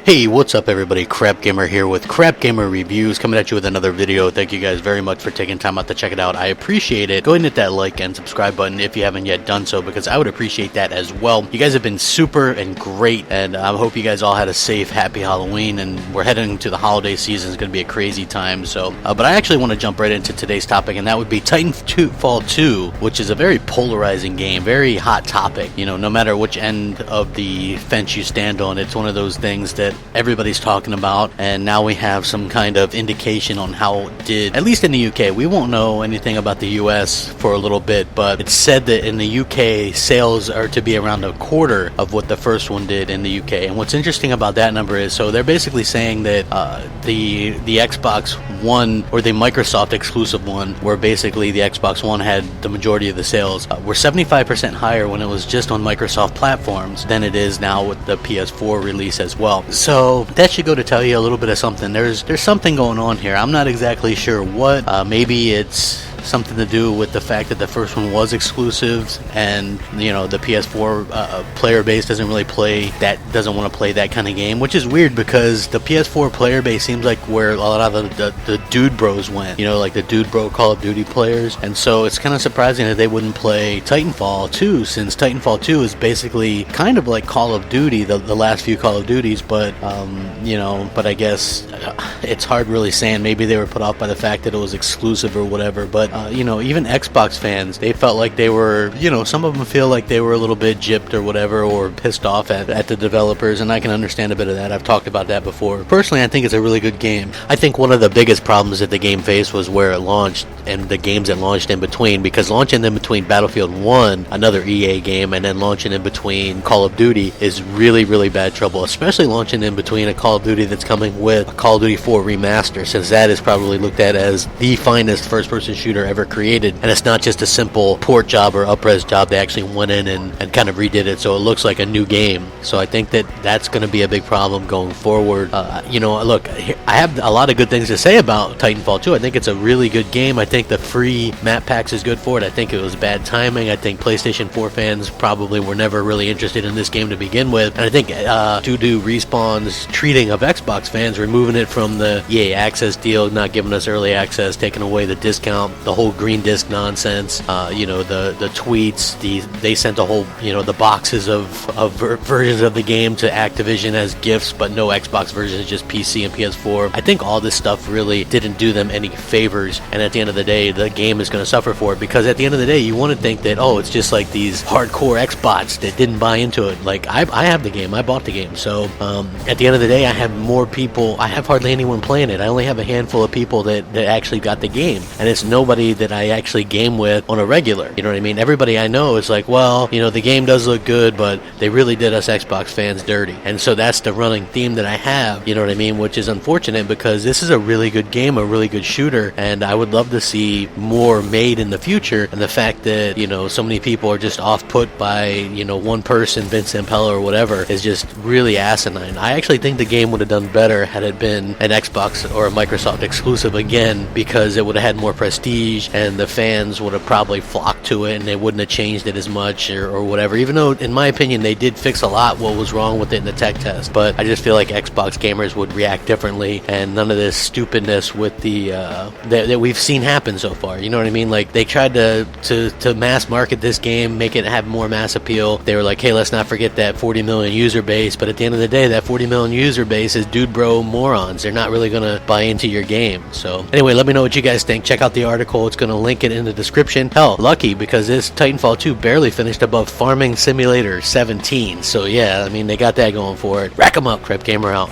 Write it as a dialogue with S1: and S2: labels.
S1: Hey, what's up everybody, Crapgamer here with Crapgamer Reviews, coming at you with another video. Thank you guys very much for taking time out to check it out. I appreciate it. Go ahead and hit that like and subscribe button if you haven't yet done so, because I would appreciate that as well. You guys have been super and great, and I hope you guys all had a safe, happy Halloween, and we're heading to the holiday season. It's going to be a crazy time, but I actually want to jump right into today's topic, and that would be Titanfall 2, which is a very polarizing game, very hot topic. You know, no matter which end of the fence you stand on, it's one of those things that everybody's talking about, and now we have some kind of indication on how it did, at least in the UK. We won't know anything about the US for a little bit, but it's said that in the UK sales are to be around a quarter of what the first one did in the UK. And what's interesting about that number is, so they're basically saying that the Xbox One, or the Microsoft exclusive one, where basically the Xbox One had the majority of the sales, were 75% higher when it was just on Microsoft platforms than it is now with the PS4 release as well. So that should go to tell you a little bit of something. There's something going on here. I'm not exactly sure what. Maybe it's something to do with the fact that the first one was exclusive, and you know, the PS4 player base doesn't want to play that kind of game, which is weird because the PS4 player base seems like where a lot of the dude bros went, you know, like the dude bro Call of Duty players. And so it's kind of surprising that they wouldn't play Titanfall 2, since Titanfall 2 is basically kind of like Call of Duty, the last few Call of Duties, but you know, but I guess it's hard really saying. Maybe they were put off by the fact that it was exclusive or whatever, but you know, even Xbox fans, they felt like they were, you know, some of them feel like they were a little bit gypped or whatever, or pissed off at the developers, and I can understand a bit of that. I've talked about that before. Personally, I think it's a really good game. I think one of the biggest problems that the game faced was where it launched and the games that launched in between, because launching in between Battlefield 1, another EA game, and then launching in between Call of Duty is really, really bad trouble, especially launching in between a Call of Duty that's coming with a Call of Duty 4 remaster, since that is probably looked at as the finest first-person shooter ever created, and it's not just a simple port job or up-res job. They actually went in and kind of redid it, so it looks like a new game. So I think that that's going to be a big problem going forward. You know, look, I have a lot of good things to say about Titanfall 2. I think it's a really good game. I think the free map packs is good for it. I think it was bad timing. I think PlayStation 4 fans probably were never really interested in this game to begin with, and I think due to Respawn's treating of Xbox fans, removing it from the EA Access deal, not giving us early access, taking away the discount, the whole green disc nonsense, you know, the tweets, they sent a whole, you know, the boxes of versions of the game to Activision as gifts, but no Xbox versions, just PC and PS4. I think all this stuff really didn't do them any favors, and at the end of the day, the game is going to suffer for it, because at the end of the day, you want to think that, oh, it's just like these hardcore Xbots that didn't buy into it. Like, I have the game, I bought the game, so at the end of the day, I have more people, I have hardly anyone playing it. I only have a handful of people that actually got the game, and it's nobody that I actually game with on a regular. You know what I mean? Everybody I know is like, well, you know, the game does look good, but they really did us Xbox fans dirty. And so that's the running theme that I have, you know what I mean? Which is unfortunate, because this is a really good game, a really good shooter, and I would love to see more made in the future. And the fact that, you know, so many people are just off-put by, you know, one person, Vince Zampella or whatever, is just really asinine. I actually think the game would have done better had it been an Xbox or a Microsoft exclusive again, because it would have had more prestige, and the fans would have probably flocked to it, and they wouldn't have changed it as much or whatever, even though in my opinion they did fix a lot what was wrong with it in the tech test. But I just feel like Xbox gamers would react differently, and none of this stupidness with the that we've seen happen so far. You know what I mean? Like, they tried to mass market this game, make it have more mass appeal. They were like, hey, let's not forget that 40 million user base, but at the end of the day, that 40 million user base is dude bro morons. They're not really gonna buy into your game. So anyway, let me know what you guys think. Check out the article, it's gonna link it in the description. Hell, lucky, because this Titanfall 2 barely finished above Farming Simulator 17. So yeah, I mean, they got that going for it. Rack 'em up, Crapgamer out.